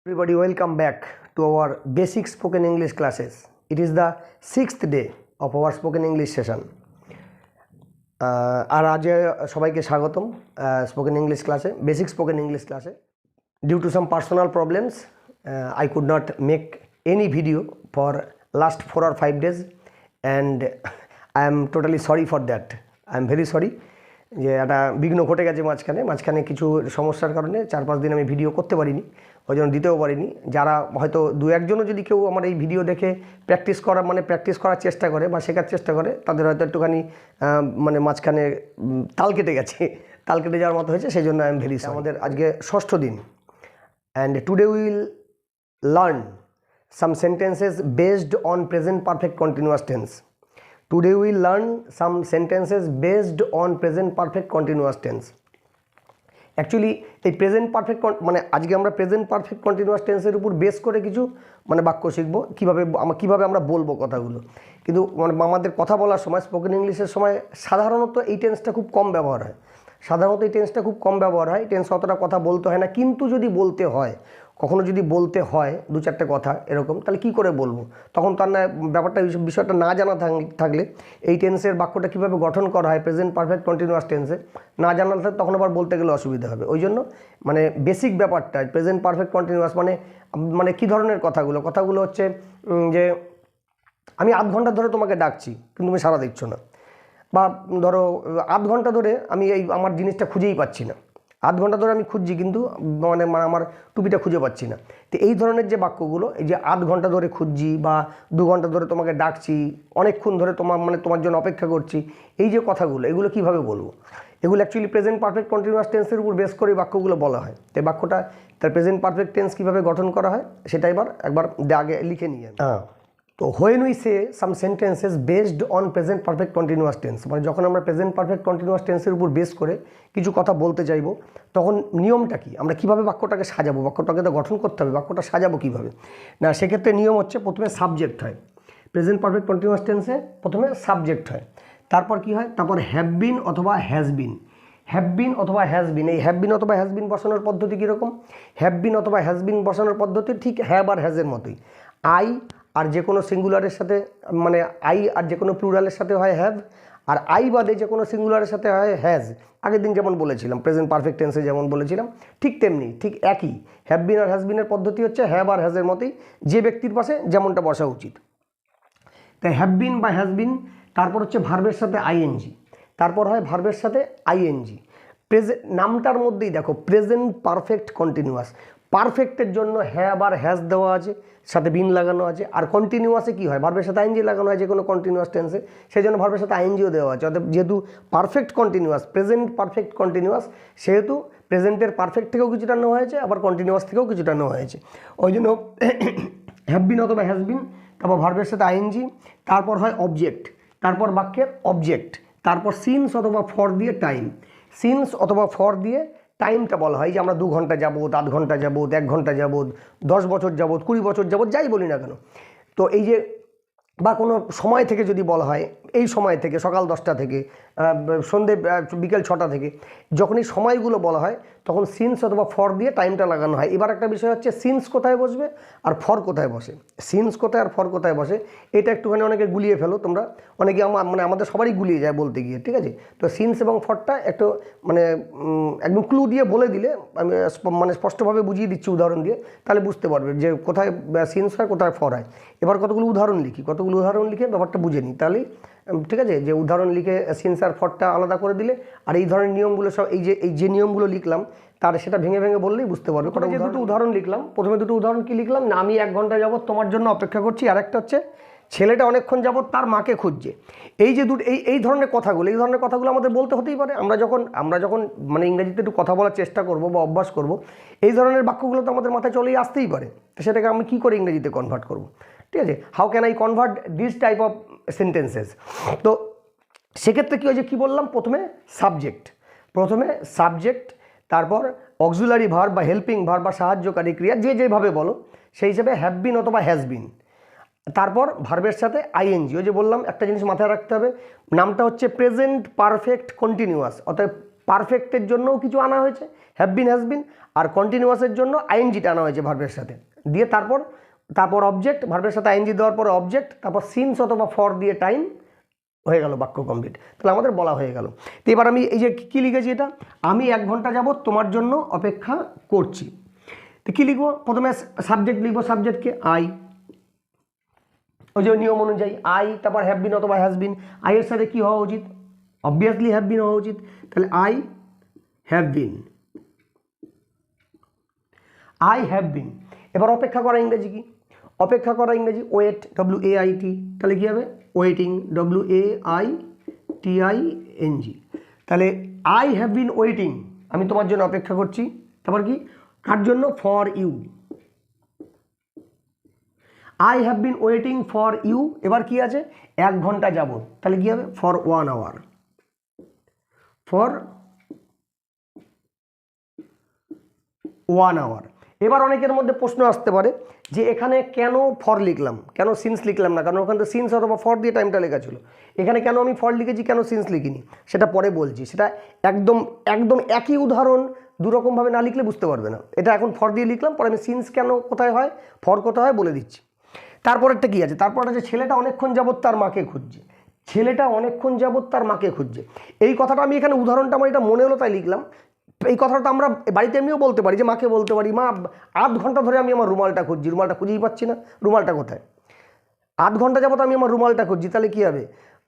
Everybody, welcome back to our basic spoken English classes. It is the 6th day of our spoken English session. আর আজ সবাইকে স্বাগতম spoken English ক্লাসে, basic spoken English ক্লাসে। Due to some personal problems I could not make any video for last 4 or 5 days and I am totally sorry for that. I am very sorry যে একটা বিঘ্ন ঘটে গেছে মাঝখানে কিছু সমস্যার কারণে 4-5 দিন আমি ভিডিও করতে পারিনি, ওই জন্য দিতেও পারিনি। যারা হয়তো দু একজনও যদি কেউ আমার এই ভিডিও দেখে প্র্যাকটিস করার চেষ্টা করে বা শেখার চেষ্টা করে, তাদের হয়তো একটুখানি মাঝখানে তাল কেটে যাওয়ার মতো হয়েছে, সেই জন্য আই এম ভেরি সরি। আমাদের আজকে 6ষ্ঠ দিন and today will learn some sentences based on present perfect continuous tense. Today we will learn some sentences based on present perfect continuous tense. Actually এই প্রেজেন্ট পারফেক্ট আজকে আমরা present perfect continuous টেন্সের উপর base করে কিছু বাক্য শিখব, কীভাবে আমরা বলবো কথাগুলো। কিন্তু আমাদের কথা বলার সময়, স্পোকেন ইংলিশের সময় সাধারণত এই টেন্সটা খুব কম ব্যবহার হয়। টেন্স অতটা কথা বলতে হয় না, কিন্তু যদি বলতে হয়, কখনো যদি বলতে হয় 2-4টে কথা এরকম, তাহলে কি করে বলবো? তখন তার না বিষয়টা না জানা থাকলে এই টেন্সের বাক্যটা কীভাবে গঠন করা হয় প্রেজেন্ট পারফেক্ট কন্টিনিউয়াস টেন্সে না জানা থাকলে তখন আবার বলতে গেলে অসুবিধা হবে। ওই জন্য বেসিক ব্যাপারটা প্রেজেন্ট পারফেক্ট কন্টিনিউয়াস কী ধরনের কথাগুলো হচ্ছে যে আমি আধ ঘন্টা ধরে তোমাকে ডাকছি কিন্তু তুমি সাড়া দিচ্ছ না, বা ধরো আধ ঘন্টা ধরে আমি আমার জিনিসটা খুঁজেই পাচ্ছি না, আধ ঘন্টা ধরে আমি খুঁজছি কিন্তু আমার টুপিটা খুঁজে পাচ্ছি না। তো এই ধরনের যে বাক্যগুলো, এই যে আধ ঘন্টা ধরে খুঁজছি বা 2 ঘন্টা ধরে তোমাকে ডাকছি, অনেকক্ষণ ধরে তোমার জন্য অপেক্ষা করছি, এই যে কথাগুলো, এগুলো কিভাবে বলবো? এগুলো অ্যাকচুয়ালি প্রেজেন্ট পারফেক্ট কন্টিনিউয়াস টেন্সের উপর বেস করে বাক্যগুলো বলা হয়। তো বাক্যটা তার প্রেজেন্ট পারফেক্ট টেন্স কীভাবে গঠন করা হয় সেটা একবার আগে লিখে নিয়ে। তো when we say some sentences based on present perfect continuous tense, যখন আমরা প্রেজেন্ট পারফেক্ট কন্টিনিউয়াস টেন্সের উপর বেস করে কিছু কথা বলতে চাইবো, তখন নিয়মটা কি? আমরা কীভাবে বাক্যটাকে সাজাবো? বাক্যটাকে তো গঠন করতে হবে, বাক্যটা সাজাবো কীভাবে? না, সেক্ষেত্রে নিয়ম হচ্ছে প্রথমে সাবজেক্ট হয়। প্রেজেন্ট পারফেক্ট কন্টিনিউয়াস টেন্সে প্রথমে সাবজেক্ট হয়, তারপর কি হয়? তারপর হ্যাভ বিন অথবা হ্যাজ বিন। এই হ্যাভ বিন অথবা হ্যাজ বিন বসানোর পদ্ধতি কীরকম? হ্যাভ বিন অথবা হ্যাজ বিন বসানোর পদ্ধতি ঠিক হ্যাভ আর হ্যাজের মতোই। আর যে কোনো সিঙ্গুলারের সাথে আই আর যে কোনো প্লুরালের সাথে হয় হ্যাভ, আর আই বাদে যে কোনো সিঙ্গুলারের সাথে হয় হ্যাজ। আগের দিন যেমন বলেছিলাম, প্রেজেন্ট পারফেক্ট টেন্সে যেমন বলেছিলাম, ঠিক তেমনি, ঠিক একই। হ্যাভ বিন আর হ্যাজ বিনের পদ্ধতি হচ্ছে হ্যাভ আর হ্যাজের মতোই, যে ব্যক্তির পাশে যেমনটা বসা উচিত। তাই হ্যাভ বিন বা হ্যাজ বিন, তারপর হচ্ছে ভার্বের সাথে আইএনজি, তারপর হয় ভার্বের সাথে আইএনজি। নামটার মধ্যেই দেখো প্রেজেন্ট পারফেক্ট কন্টিনিউয়াস, পারফেক্টের জন্য হ্যাভ আর হ্যাজ দেওয়া আছে, সাথে বিন লাগানো আছে। আর কন্টিনিউয়াসে কী হয়? ভার্বের সাথে আইএনজি লাগানো হয় যে কোনো কন্টিনিউয়াস টেন্সে, সেই জন্য ভার্বের সাথে আইএনজিও দেওয়া আছে। অর্থাৎ যেহেতু perfect continuous, present perfect continuous, সেহেতু প্রেজেন্টের পারফেক্ট থেকেও কিছুটা নেওয়া হয়েছে, আবার কন্টিনিউয়াস থেকেও কিছুটা নেওয়া হয়েছে। ওই জন্য হ্যাভ বিন অথবা হ্যাজ বিন, তারপর ভার্বের সাথে আইএনজি, তারপর হয় অবজেক্ট, তারপর বাক্যের অবজেক্ট, তারপর সিন্স অথবা ফর দিয়ে টাইম। সিন্স অথবা ফর দিয়ে টাইমটা বলা হয়, যে আমরা 2 ঘন্টা যাবত, আধ ঘন্টা যাবত, 1 ঘন্টা যাবত, 10 বছর যাবত, 20 বছর যাবত, যাই বলি না কেন। তো এই যে বা কোনো সময় থেকে যদি বলা হয়, এই সময় থেকে সকাল 10টা থেকে সন্ধে বিকেল 6টা থেকে, যখন এই সময়গুলো বলা হয় তখন সিন্স অথবা ফর দিয়ে টাইমটা লাগানো হয়। এবার একটা বিষয় হচ্ছে সিন্স কোথায় বসবে আর ফর কোথায় বসে। সিন্স কোথায় আর ফর কোথায় বসে এটা একটুখানি অনেকে গুলিয়ে ফেলো তোমরা, অনেকে আমাদের সবারই গুলিয়ে যায় বলতে গিয়ে, ঠিক আছে? তো সিন্স এবং ফরটা একটু একদম ক্লু দিয়ে বলে দিলে, আমি স্পষ্টভাবে বুঝিয়ে দিচ্ছি উদাহরণ দিয়ে, তাহলে বুঝতে পারবে যে কোথায় সিন্স হয় কোথায় ফর হয়। এবার কতগুলো উদাহরণ লিখে ব্যাপারটা বুঝে নিই, তাহলেই ঠিক আছে? যে উদাহরণ লিখে সিন্স আর ফরটা আলাদা করে দিলে, আর এই ধরনের নিয়মগুলো সব এই যে নিয়মগুলো লিখলাম তার সেটা ভেঙে বললেই বুঝতে পারবে। দুটো উদাহরণ লিখলাম, প্রথমে দুটো উদাহরণ কি লিখলাম না, আমি 1 ঘন্টা যাবত তোমার জন্য অপেক্ষা করছি, আর একটা হচ্ছে ছেলেটা অনেকক্ষণ যাবত তার মাকে খুঁজছে। এই যে এই ধরনের কথাগুলো আমাদের বলতে হতেই পারে। আমরা যখন ইংরেজিতে একটু কথা বলার চেষ্টা করব বা অভ্যাস করব, এই ধরনের বাক্যগুলো তো আমাদের মাথায় চলেই আসতেই পারে। তো সেটাকে আমি কী করে ইংরেজিতে কনভার্ট করব? ঠিক আছে, how can I convert this type of sentences? তো সেক্ষেত্রে কী হয়েছে, কী বললাম? প্রথমে সাবজেক্ট, তারপর অক্সিলারি ভার্ব বা হেল্পিং ভার্ব বা সাহায্যকারী ক্রিয়া, যেভাবে বলো সেই হিসেবে হ্যাভ বিন অথবা হ্যাজ বিন, তারপর ভার্বের সাথে আইএনজি। ওই যে বললাম একটা জিনিস মাথায় রাখতে হবে, নামটা হচ্ছে প্রেজেন্ট পারফেক্ট কন্টিনিউয়াস, অর্থাৎ পারফেক্টের জন্যও কিছু আনা হয়েছে, হ্যাভ বিন হ্যাজ বিন, আর কন্টিনিউয়াসের জন্য আইএনজিটা আনা হয়েছে ভার্বের সাথে, দিয়ে তারপর অবজেক্ট, ভার্বের সাথে আইএনজি দেওয়ার পরে অবজেক্ট, তারপর সিন্স অথবা ফর দিয়ে টাইম, হয়ে গেল বাক্য কমপ্লিট। তাহলে আমাদের বলা হয়ে গেল। তো এবার আমি এই যে কী লিখেছি, এটা আমি 1 ঘন্টা যাবত তোমার জন্য অপেক্ষা করছি। তো কী লিখবো, প্রথমে সাবজেক্ট লিখবো, সাবজেক্টকে আই, ওই যে নিয়ম অনুযায়ী আই, তারপর হ্যাভ বিন অথবা হ্যাজ বিন। আই এর সাথে কী হওয়া উচিত, অবভিয়াসলি হ্যাভ বিন হওয়া উচিত। তাহলে I have bin, I have বিন। এবার অপেক্ষা করা ইংরেজি কি, অপেক্ষা করা ইংরেজি ওয়েট, WAIT। তাহলে কী হবে, ওয়েটিং, WAITING। তাহলে আই হ্যাভ বিন ওয়েটিং, আমি তোমার জন্য অপেক্ষা করছি। তারপর কি, কার জন্য, for you. I have been waiting for you. এবার কি আছে, 1 ঘন্টা যাবত, তাহলে কী হবে, ফর 1 আওয়ার, ফর 1 আওয়ার। এবার অনেকের মধ্যে প্রশ্ন আসতে পারে যে এখানে কেন ফর লিখলাম, কেন সিন্স লিখলাম না, কারণ ওখানে তো সিন্স অথবা ফর দিয়ে টাইমটা লেখা ছিল। এখানে কেন আমি ফর লিখেছি, কেন সিন্স লিখিনি, সেটা পরে বলছি। সেটা একদম একদম একই উদাহরণ দুরকমভাবে না লিখলে বুঝতে পারবে না। এটা এখন ফর দিয়ে লিখলাম, পরে আমি সিন্স কেন কোথায় হয়, ফর কোথায় হয় বলে দিচ্ছি। তারপরেরটা কী আছে, তারপরটা যে ছেলেটা অনেকক্ষণ যাবত তার মাকে খুঁজছে, ছেলেটা অনেকক্ষণ যাবত তার মাকে খুঁজছে। এই কথাটা আমি এখানে উদাহরণটা আমার এটা মনে হলো তাই লিখলাম। এই কথাটা আমরা বাড়িতে এমনিও বলতে পারি, যে মাকে বলতে পারি, মা 8 ঘন্টা ধরে আমি আমার রুমালটা খুঁজছি, রুমালটা খুঁজেই পাচ্ছি না, রুমালটা কোথায়। 8 ঘন্টা যাবত আমি আমার রুমালটা খুঁজছি, তাহলে কী হবে,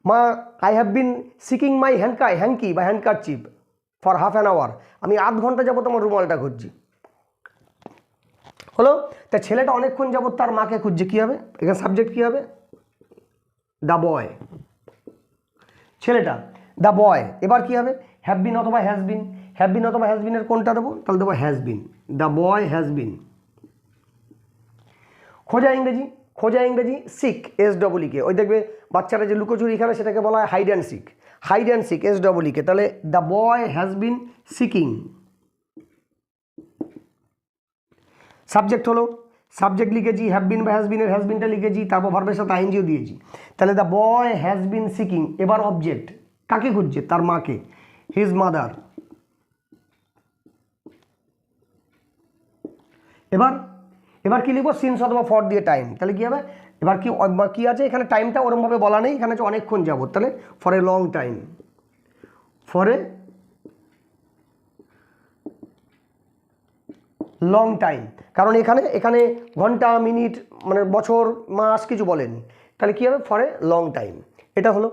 মা I have been seeking my hanky বা handkerchief for half an hour. আমি 8 ঘন্টা যাবত আমার রুমালটা খুঁজছি, হলো। তা ছেলেটা অনেকক্ষণ যাবত তার মাকে খুঁজছে, কী হবে, এখানে সাবজেক্ট কী হবে, দ্য বয়, ছেলেটা, দ্য বয়। এবার কী হবে, হ্যাভ বিন অথবা হ্যাজ বিন। হ্যাভ বিন অথবা হ্যাজ বিনের কোনটা দেবো, তাহলে দেবো has been, the boy has বিন। খোঁজা ইংরেজি, খোঁজা ইংরেজি সিক, SEEK। ওই দেখবে বাচ্চারা যে লুকোচুরি খেলে সেটাকে বলা হয় hide and seek, hide and seek, SEEK। তাহলে the boy has been seeking. Subject হলো, সাবজেক্ট লিখেছি, হ্যাভ বিন বা হ্যাজ বিনের হ্যাজ বিনটা লিখেছি, তারপর ভার্বের সাথে আইএনজিও দিয়েছি। তাহলে the boy has been seeking. এবার অবজেক্ট, কাকে খুঁজছে, তার মাকে, হিজ মাদার। এবার কি লিখবো, সিন্স অথবা ফর দিয়ে টাইম। তাহলে কী হবে, এবার কি আছে, এখানে টাইমটা ওরমভাবে বলা নেই, এখানে হচ্ছে অনেকক্ষণ যাবত, তাহলে for a long time, for a long time. কারণ এখানে ঘন্টা, মিনিট, মানে বছর, মাস কিছু বলেনি। তাহলে কী হবে, ফর এ লং টাইম। এটা হলো।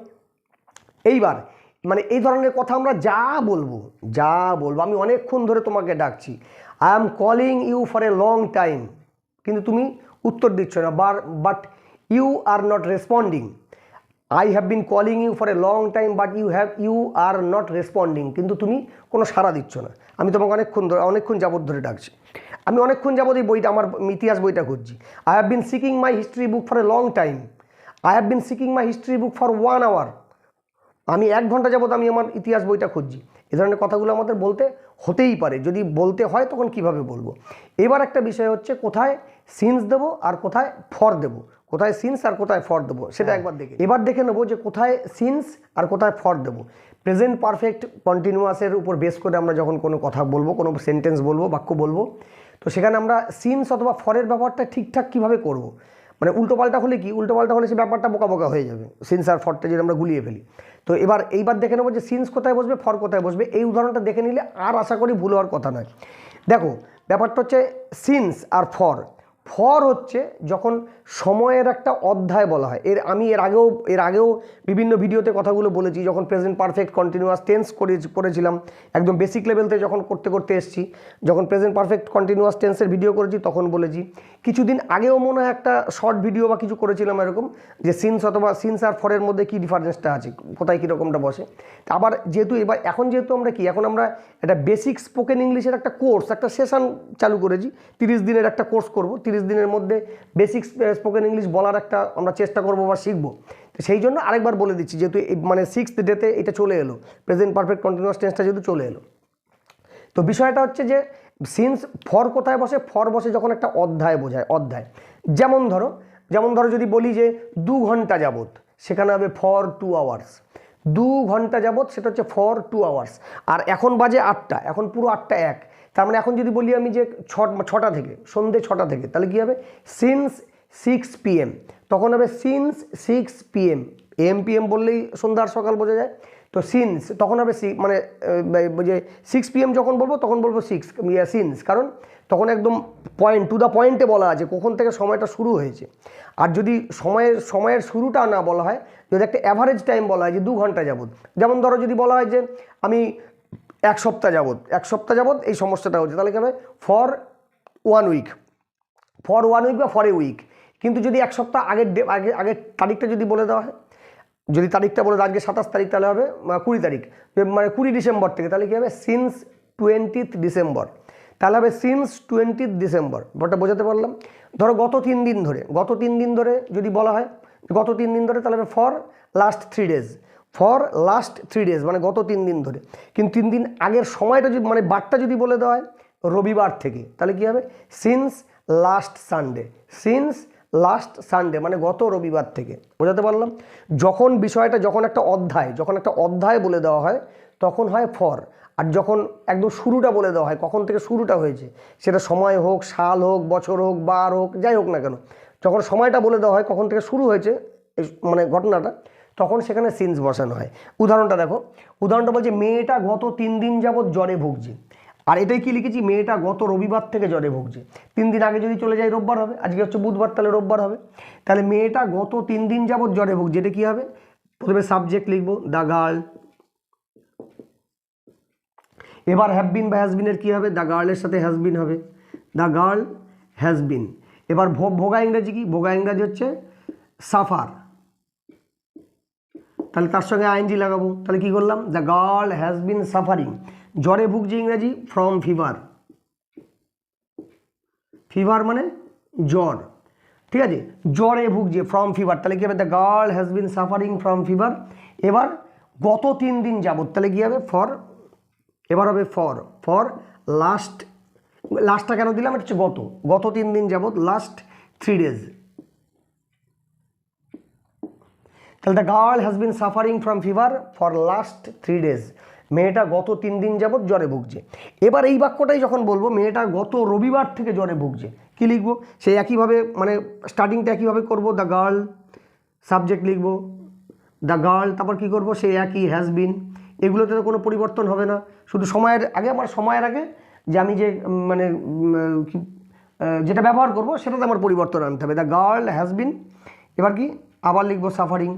এইবার মানে এই ধরনের কথা আমরা যা বলবো, আমি অনেকক্ষণ ধরে তোমাকে ডাকছি, I am calling you for a long time, কিন্তু তুমি উত্তর দিচ্ছ না, but you are not responding. I have been calling you for a long time but you are not responding, কিন্তু তুমি কোনো সাড়া দিচ্ছ না। আমি তোমাকে অনেকক্ষণ যাবত ধরে ডাকছি, আমি অনেকক্ষণ যাবত এই বইটা, আমার ইতিহাস বইটা খুঁজছি। I have been seeking my history book for a long time, I have been seeking my history book for 1 hour. আমি 1 ঘন্টা যাবত আমি আমার ইতিহাস বইটা খুঁজছি। এ ধরনের কথাগুলো আমাদের বলতে হতেই পারে, যদি বলতে হয় তখন কিভাবে বলবো। এবার একটা বিষয় হচ্ছে কোথায় সিন্স দেবো আর কোথায় ফর দেবো, কোথায় সিন্স আর কোথায় ফর দেবো সেটা একবার দেখে নেবো যে কোথায় সিন্স আর কোথায় ফর দেবো। প্রেজেন্ট পারফেক্ট কন্টিনিউয়াসের উপর বেস করে আমরা যখন কোনো কথা বলবো, কোনো সেন্টেন্স বলবো, বাক্য বলবো, তো সেখানে আমরা সিন্স অথবা ফরের ব্যবহারটা ঠিকঠাক কীভাবে করব। মানে উল্টোপাল্টা হলে কি, উল্টোপাল্টা হলে সে ব্যাপারটা বোকা হয়ে যাবে, সিন্স আর ফরটা যদি আমরা গুলিয়ে ফেলি। তো এইবার দেখে নেবো যে সিন্স কোথায় বসবে, ফর কোথায় বসবে। এই উদাহরণটা দেখে নিলে আর আশা করি ভুল হওয়ার কথা নয়। দেখো ব্যাপারটা হচ্ছে সিন্স আর ফর হচ্ছে যখন সময়ের একটা অধ্যায় বলা হয়। আমি এর আগেও বিভিন্ন ভিডিওতে কথাগুলো বলেছি, যখন প্রেজেন্ট পারফেক্ট কন্টিনিউয়াস টেন্স করেছিলাম, একদম বেসিক লেভেলতে যখন করতে এসেছি, যখন প্রেজেন্ট পারফেক্ট কন্টিনিউয়াস টেন্সের ভিডিও করেছি তখন বলেছি। কিছুদিন আগেও মনে হয় একটা শর্ট ভিডিও বা কিছু করেছিলাম এরকম, যে সিন্স আর ফরের মধ্যে কী ডিফারেন্সটা আছে, কোথায় কীরকমটা বসে। আবার এখন যেহেতু আমরা একটা বেসিক স্পোকেন ইংলিশের একটা কোর্স, একটা সেশন চালু করেছি, 30 দিনের একটা কোর্স করব। 30 দিনের মধ্যে বেসিক স্পোকেন ইংলিশ বলার একটা আমরা চেষ্টা করব বা শিখবো। তো সেই জন্য আরেকবার বলে দিচ্ছি, যেহেতু মানে 6th ডেতে এটা চলে এলো, প্রেজেন্ট পারফেক্ট কন্টিনিউয়াস টেন্সটা যেহেতু চলে এলো। তো বিষয়টা হচ্ছে যে সিন্স ফর কোথায় বসে, ফর বসে যখন একটা অধ্যায় বোঝায়, অধ্যায়। যেমন ধরো যদি বলি যে 2 ঘন্টা যাবত, সেখানে হবে ফর 2 আওয়ার্স। 2 ঘন্টা যাবত, সেটা হচ্ছে ফর 2 আওয়ার্স। আর এখন বাজে 8টা, এখন পুরো 8টা 1, তার মানে এখন যদি বলি আমি যে 6টা থেকে, সন্ধ্যে 6টা থেকে, তাহলে কী হবে? সিন্স 6 PM, তখন হবে সিন্স 6 PM। PM বললেই সন্ধ্যা আর সকাল বোঝা যায়, তো সিন্স তখন হবে মানে যে 6 PM যখন বলবো তখন বলবো সিন্স, কারণ তখন একদম টু দ্য পয়েন্টে বলা আছে কখন থেকে সময়টা শুরু হয়েছে। আর যদি সময়ের শুরুটা না বলা হয়, যদি একটা অ্যাভারেজ টাইম বলা হয় যে 2 ঘন্টা যাবত, যেমন ধরো যদি বলা হয় যে আমি 1 সপ্তাহ যাবত এই সমস্যাটা হচ্ছে, তাহলে কি হবে? ফর 1 উইক, বা ফর এ উইক। কিন্তু যদি 1 সপ্তাহ আগের তারিখটা যদি বলে দেওয়া হয়, যদি তারিখটা বলে আজকে 27 তারিখ, তাহলে হবে 20 তারিখ, মানে 20 ডিসেম্বর থেকে, তাহলে কী হবে? সিন্স 20th ডিসেম্বর, তাহলে হবে সিন্স 20th ডিসেম্বর। ব্যাপারটা বোঝাতে পারলাম? ধরো গত 3 দিন ধরে যদি বলা হয় গত 3 দিন ধরে, তাহলে হবে ফর লাস্ট 3 ডেজ, মানে গত 3 দিন ধরে। কিন্তু 3 দিন আগের সময়টা যদি, মানে বারটা যদি বলে দেওয়া হয় রবিবার থেকে, তাহলে কী হবে? সিন্স লাস্ট সানডে, মানে গত রবিবার থেকে। বোঝাতে পারলাম? যখন একটা অধ্যায় বলে দেওয়া হয় তখন হয় ফর, আর যখন একদম শুরুটা বলে দেওয়া হয়, কখন থেকে শুরুটা হয়েছে, সেটা সময় হোক, সাল হোক, বছর হোক, বার হোক, যাই হোক না কেন, যখন সময়টা বলে দেওয়া হয় কখন থেকে শুরু হয়েছে মানে ঘটনাটা, তখন সেখানে সিন্স বসানো হয়। উদাহরণটা দেখো, উদাহরণটা বলছে মেয়েটা গত 3 দিন যাবৎ জ্বরে ভুগছে। আর এটাই কি লিখেছি? মেয়েটা গত রবিবার থেকে জ্বরে ভুগছে। 3 দিন আগে যদি চলে যায় রোববার হবে, আজকে হচ্ছে বুধবার, তাহলে রোববার হবে। তাহলে মেয়েটা গত 3 দিন যাবৎ জ্বরে ভুগছে, এটা কি হবে? প্রথমে সাবজেক্ট লিখবো দ্য গার্ল, এবার হ্যাভ বিন বা হ্যাজবিনের কী হবে? দ্য গার্লের সাথে হ্যাজবিন হবে, দ্য গার্ল হ্যাজ বিন। এবার ভোগা ইংরাজি কি? ভোগা ইংরাজি হচ্ছে সাফার, তাহলে তার সঙ্গে আইএনজি লাগাবো, তাহলে কি করলাম? The girl has been suffering. জ্বরে ভুগছে ইংরাজি ফ্রম ফিভার, ফিভার মানে জ্বর, ঠিক আছে? জ্বরে ভুগছে ফ্রম ফিভার, তাহলে কি হবে? The girl has been suffering from fever. এবার গত 3 দিন যাবত, তাহলে কি হবে? ফর, এবার হবে ফর লাস্টটা কেন দিলাম? এটা হচ্ছে গত 3 দিন যাবত, লাস্ট 3 ডেজ। তাহলে the girl has been suffering from fever for last 3 days, মেয়েটা গত 3 দিন যাবত জ্বরে ভুগছে। এবার এই বাক্যটাই যখন বলবো মেয়েটা গত রবিবার থেকে জ্বরে ভুগছে, কি লিখবো? সেই একইভাবে, মানে স্টার্টিংটা একইভাবে করবো, দ্য গার্ল, সাবজেক্ট লিখবো দ্য গার্ল, তারপর কি করব? সেই একই হ্যাজ বিন, এগুলোতে তো কোনো পরিবর্তন হবে না, শুধু সময়ের আগে যে আমি যে মানে যেটা ব্যবহার করব সেটাতে আমার পরিবর্তন আনতে হবে। দ্য গার্ল হ্যাজ বিন, এবার কি আবার লিখবো? Suffering,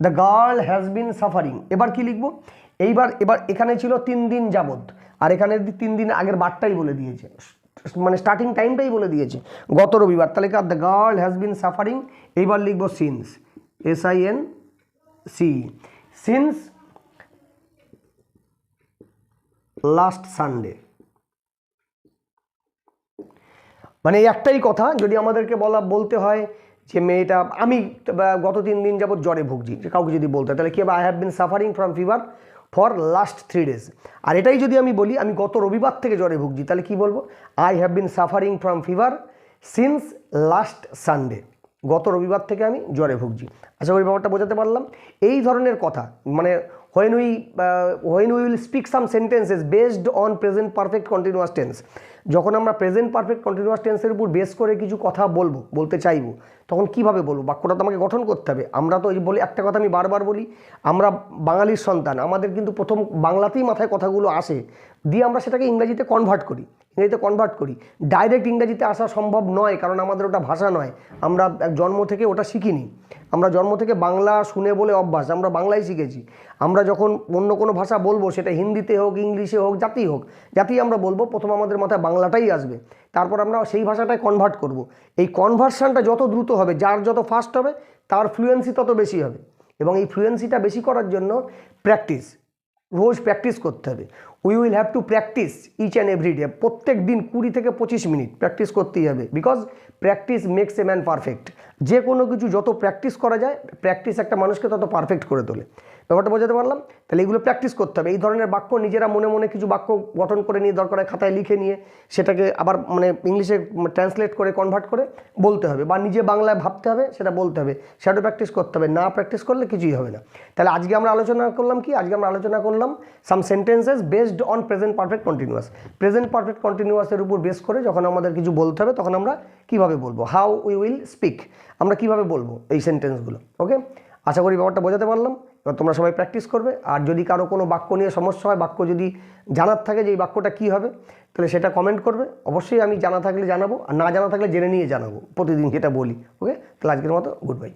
the girl has been suffering. এবার কি লিখবো? এবার এখানে ছিল 3 দিন যাবত, আর এখানে 3 দিন আগের বারটাই বলে দিয়েছে, মানে স্টার্টিং টাইমটাই বলে দিয়েছে গত রবিবার, তাহলে কি the girl has been suffering. এইবার লিখবো since, SINC, since last Sunday. মানে একটাই কথা, যদি আমাদেরকে বলতে হয় যে মেয়েটা, আমি গত 3 দিন যাবত জ্বরে ভুগছি, যে কাউকে যদি বলতে হয়, তাহলে কি হবে? I have been suffering from fever for last 3 days. আর এটাই যদি আমি বলি আমি গত রবিবার থেকে জ্বরে ভুগছি, তাহলে কি বলবো? I have been suffering from fever since last Sunday, গত রবিবার থেকে আমি জ্বরে ভুগছি। আশা করি ব্যাপারটা বোঝাতে পারলাম। এই ধরনের কথা, মানে when we will speak some sentences based on present perfect continuous tense, যখন আমরা প্রেজেন্ট পারফেক্ট কন্টিনিউয়াস টেন্সের উপর বেস করে কিছু কথা বলতে চাইবো, তখন কিভাবে বলবো? বাক্যটা তো আমাকে গঠন করতে হবে। আমরা তো বলি একটা কথা, আমি বারবার বলি, আমরা বাঙালির সন্তান, আমাদের কিন্তু প্রথম বাংলাতেই মাথায় কথাগুলো আসে, দিয়ে আমরা সেটাকে ইংরেজিতে কনভার্ট করি। ডাইরেক্ট ইংরেজিতে আসা সম্ভব নয়, কারণ আমাদের ওটা ভাষা নয়, আমরা জন্ম থেকে ওটা শিখিনি। আমরা জন্ম থেকে বাংলা শুনে বলে অভ্যাস, আমরা বাংলাই শিখেছি। আমরা যখন অন্য কোনো ভাষা বলবো, সেটা হিন্দিতে হোক, ইংলিশে হোক, জাতি আমরা বলবো, প্রথম আমাদের মাথায় বাংলাটাই আসবে, তারপর আমরা সেই ভাষাটায় কনভার্ট করব। এই কনভার্সানটা যত দ্রুত হবে, যার যত ফাস্ট হবে, তার ফ্লুয়েন্সি তত বেশি হবে। এবং এই ফ্লুয়েন্সিটা বেশি করার জন্য রোজ প্র্যাকটিস করতে হবে। We will have to practice each and every day. প্রত্যেক দিন 20 থেকে 25 মিনিট প্র্যাকটিস করতেই হবে, because practice makes a man perfect. যে কোনো কিছু যত প্র্যাকটিস করা যায়, প্র্যাকটিস একটা মানুষকে তত পারফেক্ট করে তোলে। ব্যাপারটা বোঝাতে পারলাম? তাহলে এইগুলো প্র্যাকটিস করতে হবে। এই ধরনের বাক্য নিজেরা মনে মনে কিছু বাক্য গঠন করে নিয়ে, দরকার হয় খাতায় লিখে নিয়ে সেটাকে আবার মানে ইংলিশে ট্রান্সলেট করে কনভার্ট করে বলতে হবে, বা নিজে বাংলায় ভাবতে হবে, সেটা বলতে হবে, সেটা প্র্যাকটিস করতে হবে। না প্র্যাকটিস করলে কিছুই হবে না। তাহলে আজকে আমরা আলোচনা করলাম কি? আজকে আমরা আলোচনা করলাম some sentences based on present perfect continuous. Present perfect কন্টিনিউয়াসের উপর বেস করে যখন আমাদের কিছু বলতে হবে তখন আমরা কীভাবে বলবো, হাউ উই উইল স্পিক, আমরা কীভাবে বলবো এই সেন্টেন্সগুলো। ওকে, আশা করি ব্যাপারটা বোঝাতে পারলাম। এবার তোমরা সবাই প্র্যাকটিস করবে। আর যদি কারো কোনো বাক্য নিয়ে সমস্যা হয়, বাক্য যদি জানার থাকে যে এই বাক্যটা কী হবে, তাহলে সেটা কমেন্ট করবে। অবশ্যই আমি জানা থাকলে জানাবো, আর না জানা থাকলে জেনে নিয়ে জানাবো প্রতিদিন যেটা বলি। ওকে, তাহলে আজকের মতো গুড বাই।